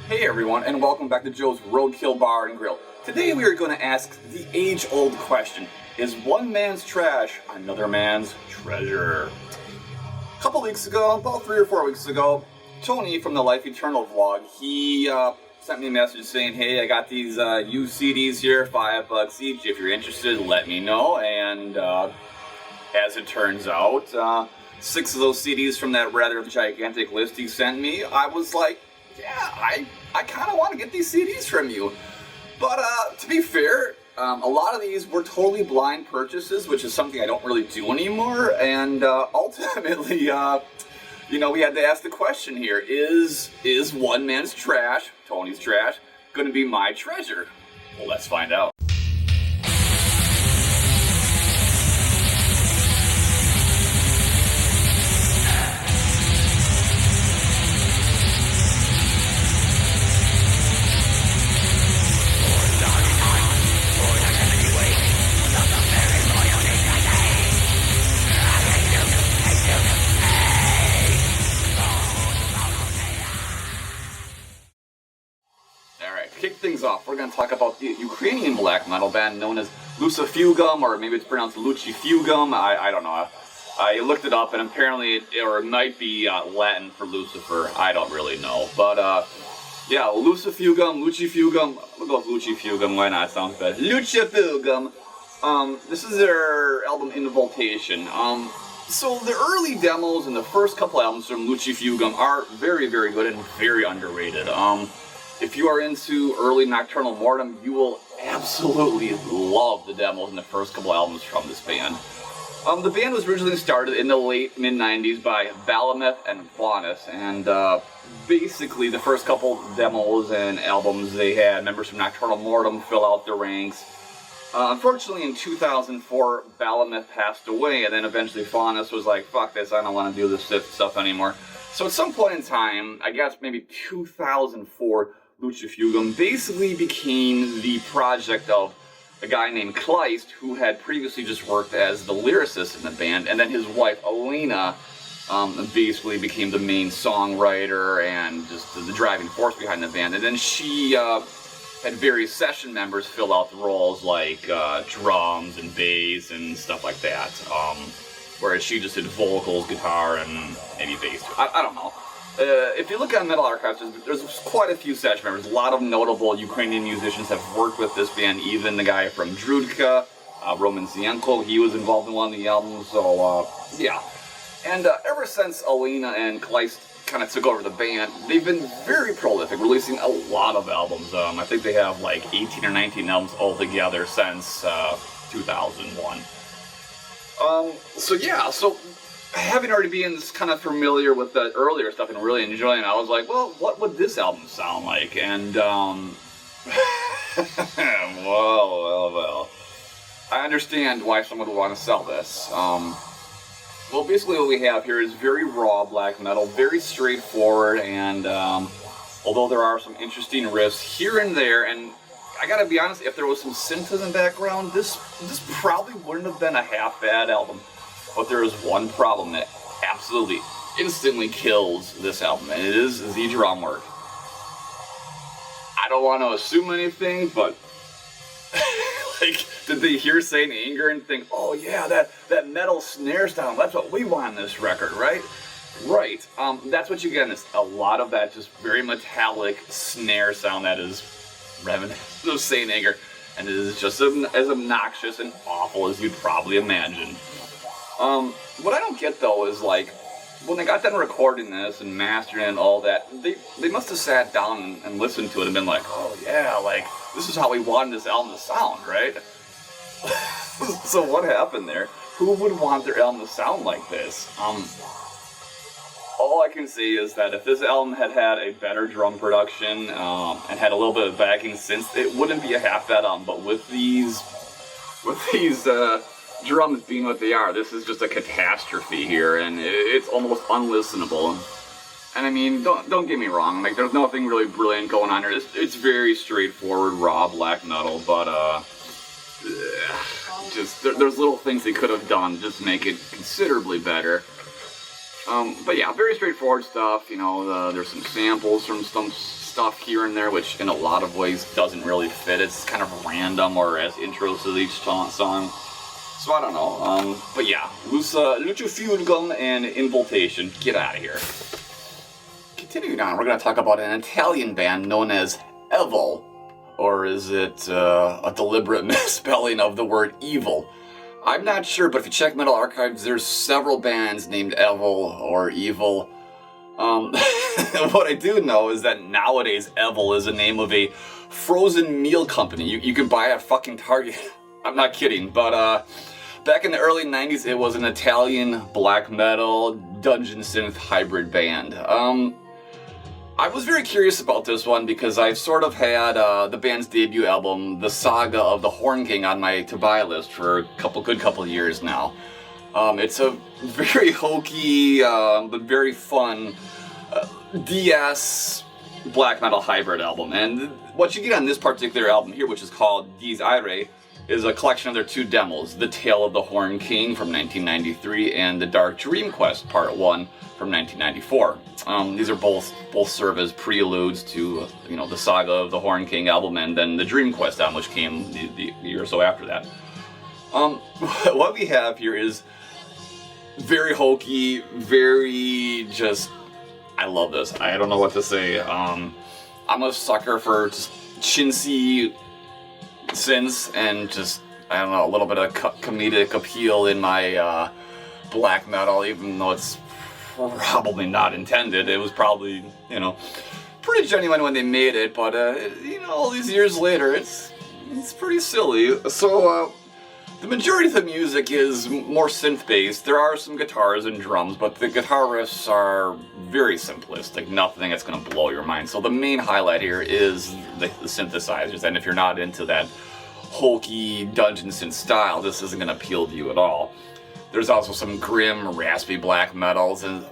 Hey everyone, and welcome back to Joe's Roadkill Bar and Grill. Today we are going to ask the age-old question, is one man's trash another man's treasure? A couple weeks ago, about 3 or 4 weeks ago, Tony from the Life Eternal vlog, he sent me a message saying, hey, I got these used CDs here, $5 each. If you're interested, let me know. And as it turns out, 6 of those CDs from that rather gigantic list he sent me, I was like, yeah, I kind of want to get these CDs from you. But to be fair, a lot of these were totally blind purchases, which is something I don't really do anymore. And ultimately, you know, we had to ask the question here, is one man's trash, Tony's trash, going to be my treasure? Well, let's find out. Kick things off, we're going to talk about the Ukrainian black metal band known as Lucifugum, or maybe it's pronounced Lucifugum. I don't know. I looked it up, and apparently it might be Latin for Lucifer. I don't really know. But, yeah, Lucifugum, we'll go with Lucifugum, why not? Sounds good. Lucifugum. This is their album Involtation. So the early demos and the first couple albums from Lucifugum are very, very good and very underrated. If you are into early Nocturnal Mortem, you will absolutely love the demos in the first couple albums from this band. The band was originally started in the late mid-90s by Balameth and Faunus, and basically the first couple demos and albums, they had members from Nocturnal Mortem fill out their ranks. Unfortunately, in 2004, Balameth passed away, and then eventually Faunus was like, fuck this, I don't want to do this stuff anymore. So at some point in time, I guess maybe 2004, Lucifugum basically became the project of a guy named Kleist, who had previously just worked as the lyricist in the band, and then his wife, Alina, basically became the main songwriter and just the driving force behind the band. And then she had various session members fill out the roles like drums and bass and stuff like that, whereas she just did vocals, guitar, and maybe bass too. I don't know. If you look on Metal Archives, there's quite a few session members. A lot of notable Ukrainian musicians have worked with this band. Even the guy from Drudka, Roman Zienko, he was involved in one of the albums. So, yeah. And ever since Alina and Kleist kind of took over the band, they've been very prolific, releasing a lot of albums. I think they have like 18 or 19 albums altogether since 2001. So yeah, so having already been kind of familiar with the earlier stuff and really enjoying it, I was like, well, what would this album sound like? And, well, I understand why someone would want to sell this. Well, basically what we have here is very raw black metal, very straightforward, and although there are some interesting riffs here and there, and I gotta be honest, if there was some synths in the background, this probably wouldn't have been a half-bad album. But there is one problem that absolutely, instantly kills this album, and it is the drum work. I don't want to assume anything, but like, did they hear Saint Anger and think, oh yeah, that metal snare sound, that's what we want in this record, right? Right. That's what you get in this. A lot of that just very metallic snare sound that is reminiscent of Saint Anger, and it is just as obnoxious and awful as you'd probably imagine. What I don't get though is like, when they got done recording this and mastering it and all that, they must have sat down and listened to it and been like, oh yeah, like, this is how we wanted this album to sound, right? So what happened there? Who would want their album to sound like this? All I can say is that if this album had had a better drum production and had a little bit of backing synths, it wouldn't be a half-bad album. But with these drums being what they are, this is just a catastrophe here, and it's almost unlistenable. And I mean, don't get me wrong, like, there's nothing really brilliant going on here. It's very straightforward, raw black metal, but just there's little things they could have done just to make it considerably better. But yeah, very straightforward stuff. You know, there's some samples from some stuff here and there, which in a lot of ways doesn't really fit. It's kind of random or as intros to each song. So I don't know. But yeah, Lucifugium and Involtation. Get out of here. Continuing on, we're going to talk about an Italian band known as Evil. Or is it a deliberate misspelling of the word evil? I'm not sure, but if you check Metal Archives, there's several bands named Evil or Evil. What I do know is that nowadays Evil is the name of a frozen meal company you can buy at fucking Target. I'm not kidding, but back in the early 90s, it was an Italian black metal dungeon synth hybrid band. I was very curious about this one because I've sort of had the band's debut album, The Saga of the Horn King, on my to-buy list for a good couple of years now. It's a very hokey but very fun DS black metal hybrid album. And what you get on this particular album here, which is called Dies Irae, is a collection of their two demos, The Tale of the Horn King from 1993 and The Dark Dream Quest Part 1 from 1994. These are both serve as preludes to the Saga of the Horn King album and then the Dream Quest album, which came the year or so after that. What we have here is very hokey, very just, I love this. I don't know what to say. I'm a sucker for just chintzy synths and just, I don't know, a little bit of comedic appeal in my black metal, even though it's probably not intended. It was probably, pretty genuine when they made it, but, all these years later, it's pretty silly. So, the majority of the music is more synth-based. There are some guitars and drums, but the guitar riffs are very simplistic, nothing that's going to blow your mind. So the main highlight here is the synthesizers, and if you're not into that hokey dungeon synth style, this isn't going to appeal to you at all. There's also some grim, raspy black metals and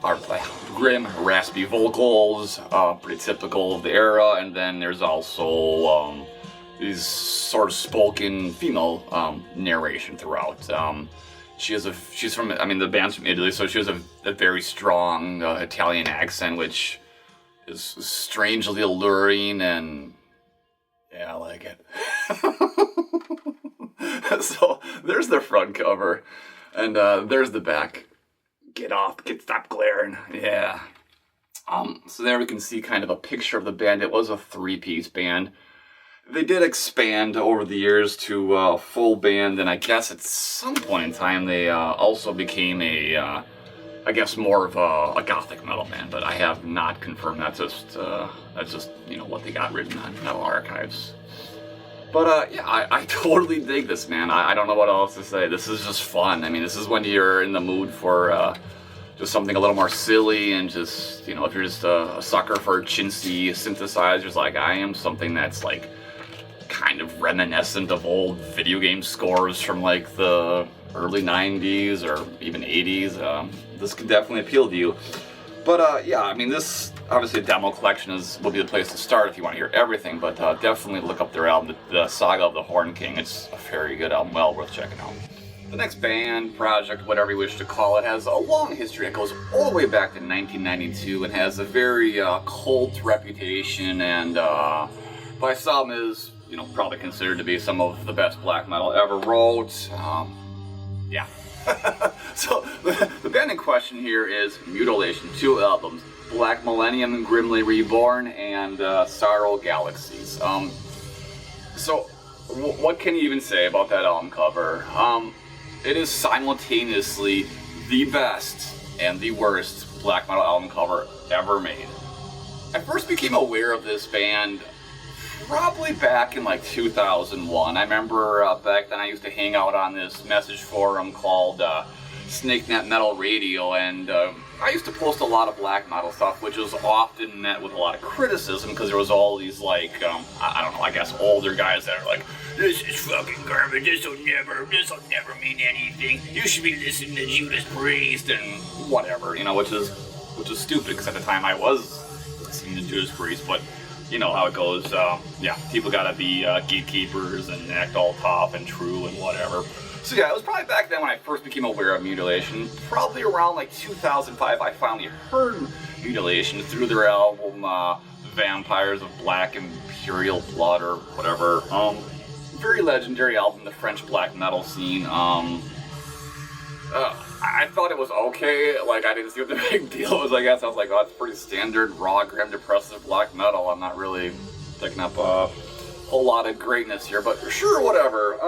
grim, raspy vocals, pretty typical of the era. And then there's also these sort of spoken female narration throughout. She's from, the band's from Italy, so she has a very strong Italian accent, which is strangely alluring, and yeah, I like it. So there's the front cover. And there's the back. Stop glaring. Yeah. So there we can see kind of a picture of the band. It was a three-piece band. They did expand over the years to a full band, and I guess at some point in time they also became more of a gothic metal band, but I have not confirmed that. That's just what they got written on Metal Archives. But yeah, I totally dig this, man. I don't know what else to say. This is just fun. This is when you're in the mood for just something a little more silly, and just, if you're just a sucker for chintzy synthesizers like I am, something that's like kind of reminiscent of old video game scores from like the early 90s or even 80s, this could definitely appeal to you. But yeah, this obviously demo collection will be the place to start if you want to hear everything, but definitely look up their album, The Saga of the Horn King. It's a very good album, well worth checking out. The next band, project, whatever you wish to call it, has a long history. It goes all the way back to 1992 and has a very cult reputation, and by some is, probably considered to be some of the best black metal ever wrote. Yeah. So, the band in question here is Mutilation, 2 albums, Black Millennium, Grimly Reborn, and Sorrow Galaxies. So, what can you even say about that album cover? It is simultaneously the best and the worst black metal album cover ever made. I first became aware of this band probably back in like 2001. I remember back then I used to hang out on this message forum called SnakeNet Metal Radio, and I used to post a lot of black metal stuff, which was often met with a lot of criticism because there was all these like, I don't know, I guess older guys that are like, this is fucking garbage, this'll never mean anything, you should be listening to Judas Priest and whatever, which is stupid because at the time I was listening to Judas Priest, but you know how it goes. Yeah, people gotta be gatekeepers and act all tough and true and whatever. So yeah, it was probably back then when I first became aware of Mutilation. Probably around like 2005, I finally heard Mutilation through their album Vampires of Black Imperial Blood or whatever. Very legendary album, the French black metal scene. I thought it was okay. Like, I didn't see what the big deal was, I guess. I was like, oh, it's pretty standard, raw, grim, depressive black metal. I'm not really picking up a whole lot of greatness here, but sure, whatever.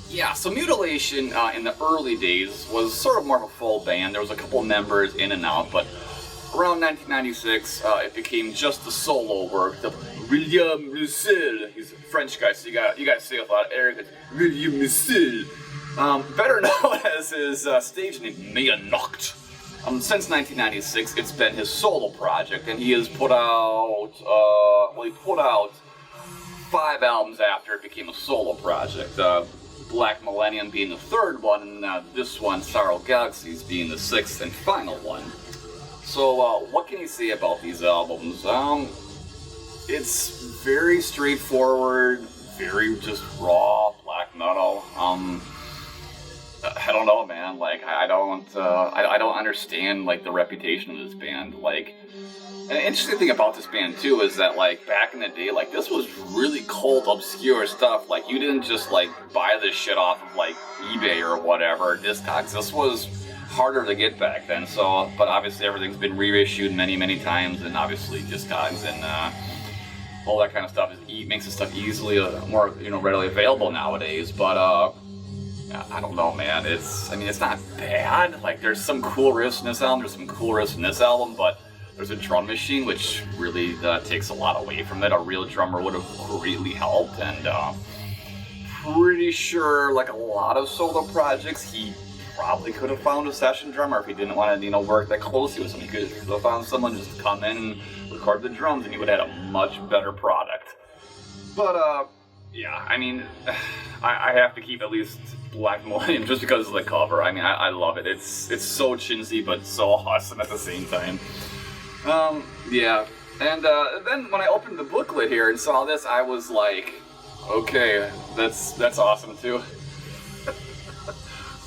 Yeah, so Mutilation in the early days was sort of more of a full band. There was a couple members in and out, but around 1996, it became just the solo work. The William Roussel, he's a French guy, so you got to say it with a lot of air. William Roussel. Better known as his stage name, Metalness. Since 1996, it's been his solo project, and he has put out, he put out 5 albums after it became a solo project. Black Millennium being the 3rd one, and this one, Sorrow Galaxies, being the 6th and final one. So, what can you say about these albums? It's very straightforward, very just raw black metal. I don't know, man. Like, I don't understand like the reputation of this band. Like, an interesting thing about this band too is that like back in the day, like this was really cult, obscure stuff. Like, you didn't just like buy this shit off of like eBay or whatever, Discogs. This was harder to get back then. So, but obviously everything's been reissued many times, and obviously Discogs and all that kind of stuff makes this stuff easily more readily available nowadays. But I don't know, man. It's not bad. Like, there's some cool riffs in this album. There's some cool riffs in this album, but there's a drum machine which really takes a lot away from it. A real drummer would have greatly helped, and pretty sure, like a lot of solo projects, he probably could have found a session drummer if he didn't want to, work that closely with someone. He could have found someone just to come in and record the drums, and he would have had a much better product. But yeah, I mean, I have to keep at least Black Millennium just because of the cover. I mean, I love it. It's so chintzy but so awesome at the same time. Yeah. And then when I opened the booklet here and saw this, I was like, okay, that's awesome too.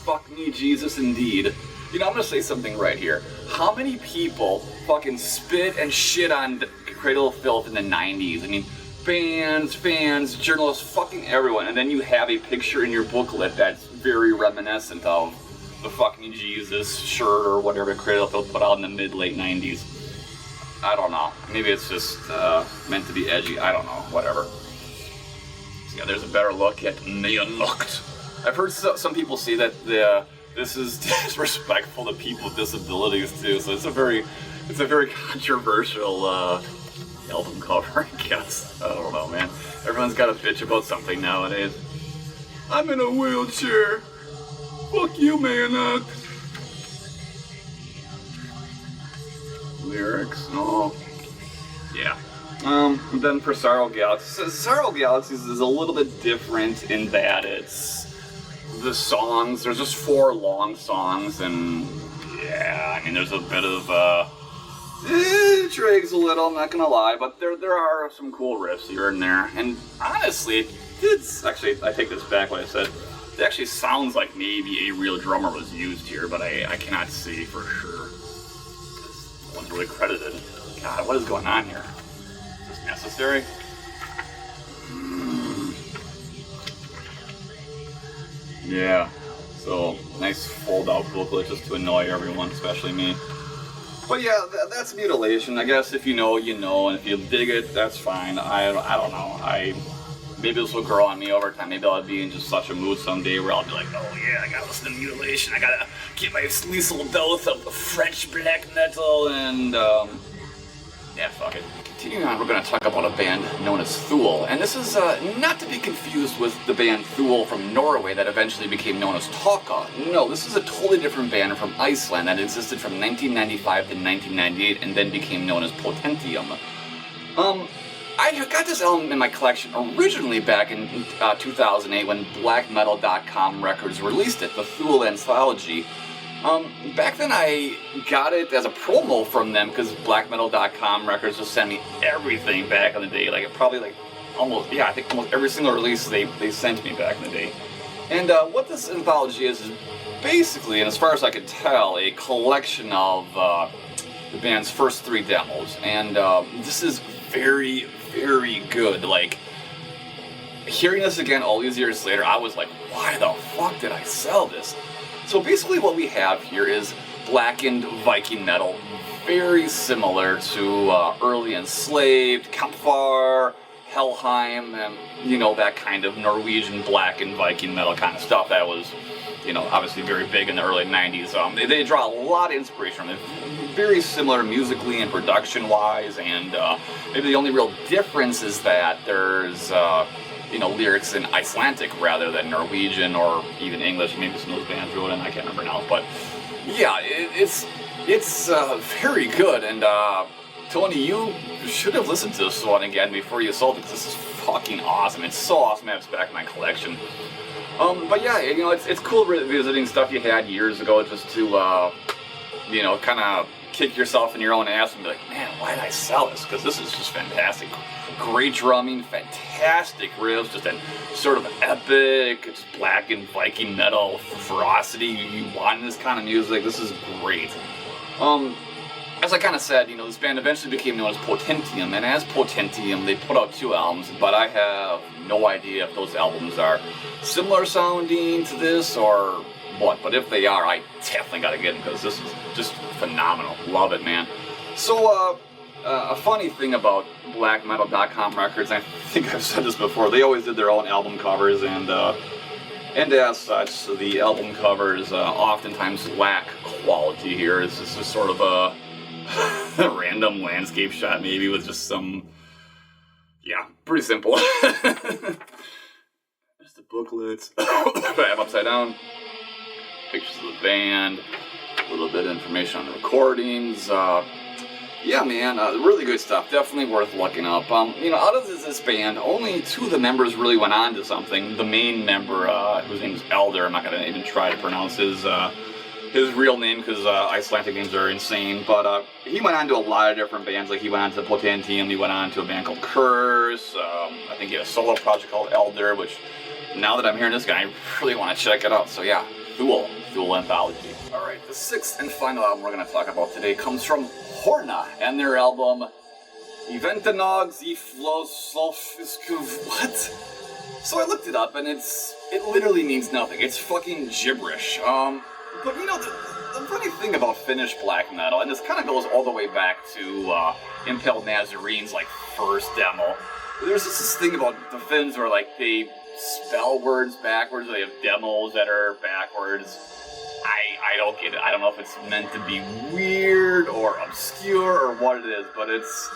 Fuck me, Jesus, indeed. I'm gonna say something right here. How many people fucking spit and shit on Cradle of Filth in the 90s? I mean, bands, fans, journalists, fucking everyone, and then you have a picture in your booklet that's very reminiscent of the fucking Jesus shirt or whatever Cradle of Filth put out in the mid-late 90s. I don't know. Maybe it's just meant to be edgy. I don't know. Whatever. So yeah, there's a better look at Metalness. I've heard some people say that this is disrespectful to people with disabilities too. So it's a very controversial album cover, I guess. I don't know, man. Everyone's got a bitch about something nowadays. I'm in a wheelchair. Fuck you, man. Lyrics, oh. Yeah. Then for Sorrow Galaxies. Sorrow Galaxies is a little bit different in that it's the songs. There's just 4 long songs, and yeah, I mean, there's a bit of it drags a little, I'm not gonna lie, but there are some cool riffs here and there. And honestly, it's actually, I take this back what I said. It actually sounds like maybe a real drummer was used here, but I cannot say for sure. No one's really credited. God, what is going on here? Is this necessary? Yeah, so nice fold-out booklet just to annoy everyone, especially me. But yeah, that's Mutilation. I guess if you know, you know, and if you dig it, that's fine. I don't know. Maybe this will grow on me over time. Maybe I'll be in just such a mood someday where I'll be like, oh yeah, I gotta listen to Mutilation. I gotta get my lethal dose of French black metal, and yeah, fuck it. Continuing on, we're going to talk about a band known as Thule, and this is not to be confused with the band Thule from Norway that eventually became known as Taka. No, this is a totally different band from Iceland that existed from 1995 to 1998 and then became known as Potentium. I got this album in my collection originally back in 2008 when blackmetal.com Records released it, the Thule Anthology. Back then I got it as a promo from them because blackmetal.com Records just sent me everything back in the day. Like, I think almost every single release they sent me back in the day. And what this anthology is basically, and as far as I could tell, a collection of the band's first 3 demos. And this is very, very good. Like, hearing this again all these years later, I was like, why the fuck did I sell this? So basically what we have here is blackened Viking metal, very similar to early Enslaved, Kampfar, Helheim, and, you know, that kind of Norwegian blackened Viking metal kind of stuff that was, you know, obviously very big in the early 90s. They draw a lot of inspiration from it. Very similar musically and production-wise, and maybe the only real difference is that there's, you know, lyrics in Icelandic rather than Norwegian or even English. Maybe some of those bands wrote in, I can't remember now. But yeah, it's very good, and Tony, you should have listened to this one again before you sold it, because this is fucking awesome. It's so awesome to have this back in my collection. But yeah, you know, it's cool revisiting stuff you had years ago, just to, you know, kind of kick yourself in your own ass and be like, man, why did I sell this? Because this is just fantastic. Great drumming, fantastic riffs, just a sort of epic, it's blackened Viking metal ferocity you want in this kind of music. This is great. As I kind of said, you know, this band eventually became known as Potentium, and as Potentium, they put out 2 albums, but I have no idea if those albums are similar sounding to this or what, but if they are, I definitely gotta get them, because this is just phenomenal. Love it, man. So, a funny thing about blackmetal.com records, I think I've said this before, they always did their own album covers, and as such, the album covers oftentimes lack quality here. It's just sort of a random landscape shot, maybe, with just some, yeah, pretty simple. Just the booklets, I have upside down, pictures of the band, a little bit of information on the recordings. Yeah, man, really good stuff. Definitely worth looking up. You know, out of this band, only 2 of the members really went on to something. The main member, whose name is Elder, I'm not going to even try to pronounce his real name, because Icelandic names are insane, but he went on to a lot of different bands. Like, he went on to Potentium, he went on to a band called Curse, I think he had a solo project called Elder, which, now that I'm hearing this guy, I really want to check it out. So yeah, Thule Anthology. Alright, the 6th and final album we're going to talk about today comes from Horna, and their album, Eventenog the Flossolfiskov, what? So I looked it up, and it literally means nothing. It's fucking gibberish. But you know, the funny thing about Finnish black metal, and this kind of goes all the way back to Impaled Nazarene's, like, first demo. There's this thing about the Finns where, like, they spell words backwards, or they have demos that are backwards. I don't get it. I don't know if it's meant to be weird or obscure or what it is, but it's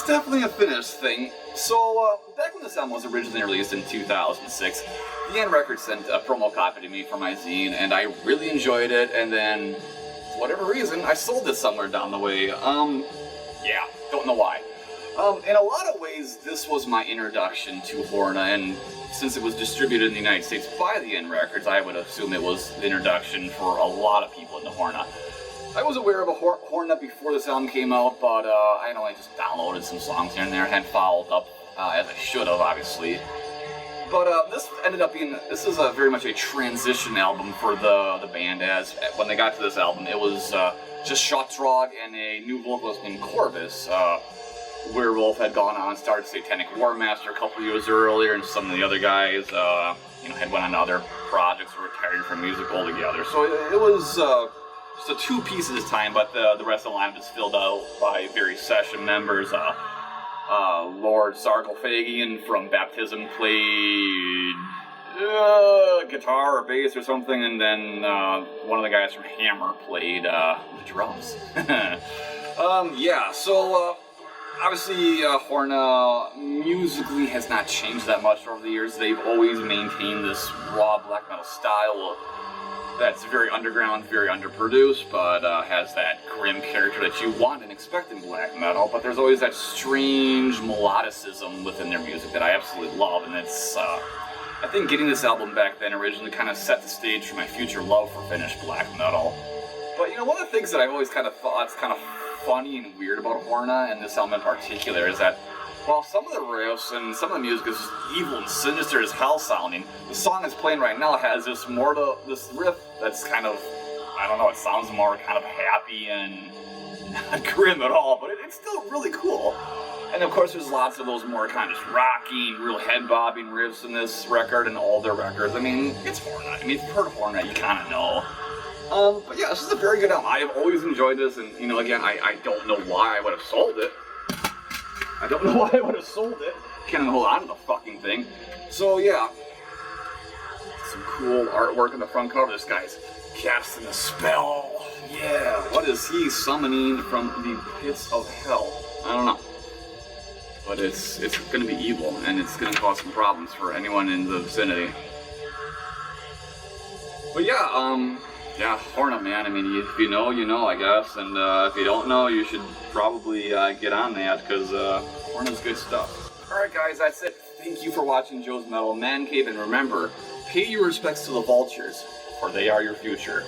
definitely a Finnish thing. So, back when this album was originally released in 2006, the N Records sent a promo copy to me for my zine, and I really enjoyed it, and then, for whatever reason, I sold it somewhere down the way. Yeah, don't know why. In a lot of ways, this was my introduction to Horna, and since it was distributed in the United States by the N Records, I would assume it was the introduction for a lot of people into Horna. I was aware of a Horna before this album came out, but I had only just downloaded some songs here and there, hadn't followed up as I should have, obviously. But this ended up being, this is very much a transition album for the band, as when they got to this album, it was just Shotrog and a new vocalist named Corvus. Werewolf had gone on, started Satanic War Master a couple years earlier, and some of the other guys, you know, had went on to other projects or retired from music altogether. So it was just a 2-piece at this time, but the rest of the lineup is filled out by various session members. Lord Sarcophagian from Baptism played guitar or bass or something, and then one of the guys from Hammer played the drums. Yeah, so obviously Horna musically has not changed that much over the years. They've always maintained this raw black metal style that's very underground, very underproduced, but has that grim character that you want and expect in black metal. But there's always that strange melodicism within their music that I absolutely love, and it's, I think getting this album back then originally kind of set the stage for my future love for Finnish black metal. But you know, one of the things that I've always kind of thought is kind of funny and weird about Horna, and this album in particular, is that while some of the riffs and some of the music is evil and sinister as hell sounding, the song that's playing right now has this riff that's kind of I don't know, it sounds more kind of happy and not grim at all, but it's still really cool. And of course there's lots of those more kind of rocking, real head-bobbing riffs in this record and all their records. I mean, it's Hornet. I mean, if you've heard of Hornet, you kind of know. But yeah, this is a very good album. I have always enjoyed this, and you know, again, I don't know why I would have sold it. I don't know why I would have sold it. Can't even hold on to the fucking thing. So yeah, some cool artwork on the front cover. This guy's casting a spell. Yeah, what is he summoning from the pits of hell? I don't know. But it's gonna be evil, and it's gonna cause some problems for anyone in the vicinity. But yeah, yeah, Hornet, man. I mean, if you know, you know, I guess. And if you don't know, you should probably get on that, because Hornet's good stuff. Alright guys, that's it. Thank you for watching Joe's Metal Mancave, and remember, pay your respects to the vultures, for they are your future.